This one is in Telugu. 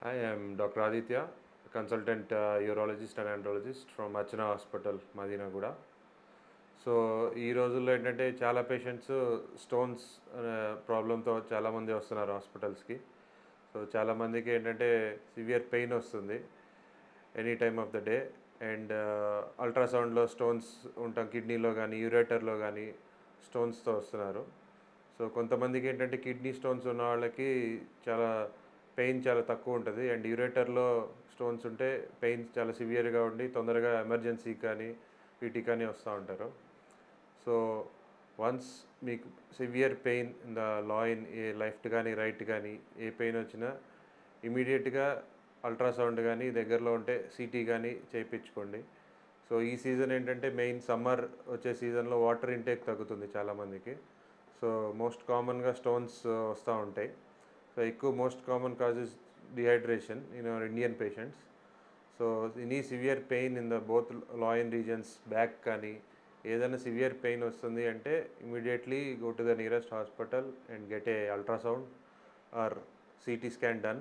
I am Dr. Aditya, consultant urologist and andrologist from Achana Hospital, Madinaguda. So ఈ రోజుల్లో ఏంటంటే చాలా పేషెంట్స్ స్టోన్స్ ప్రాబ్లంతో చాలామంది వస్తున్నారు హాస్పిటల్స్కి. సో చాలామందికి ఏంటంటే సివియర్ పెయిన్ వస్తుంది any time of the day. And అల్ట్రాసౌండ్లో స్టోన్స్ ఉంటాం, కిడ్నీలో కానీ యూరేటర్లో కానీ స్టోన్స్తో వస్తున్నారు. సో కొంతమందికి ఏంటంటే కిడ్నీ స్టోన్స్ ఉన్న వాళ్ళకి చాలా పెయిన్ చాలా తక్కువ ఉంటుంది. అండ్ యూరేటర్లో స్టోన్స్ ఉంటే పెయిన్ చాలా సివియర్గా ఉండి తొందరగా ఎమర్జెన్సీకి కానీ వీటికి కానీ వస్తూ ఉంటారు. సో వన్స్ మీకు severe pain in the Lyon, A left కానీ రైట్ కానీ ఏ పెయిన్ వచ్చినా ఇమీడియట్గా అల్ట్రాసౌండ్ కానీ దగ్గరలో ఉంటే సిటీ కానీ చేయించుకోండి. సో ఈ సీజన్ ఏంటంటే మెయిన్ సమ్మర్ వచ్చే సీజన్లో వాటర్ ఇంటేక్ తగ్గుతుంది చాలామందికి. సో మోస్ట్ కామన్గా స్టోన్స్ వస్తూ ఉంటాయి. సో ఎక్కువ most common causes dehydration in our Indian patients. So any severe pain in the both loin reasons, back కానీ ఏదైనా సివియర్ పెయిన్ వస్తుంది అంటే immediately go to the nearest hospital and get a ultrasound or CT scan done.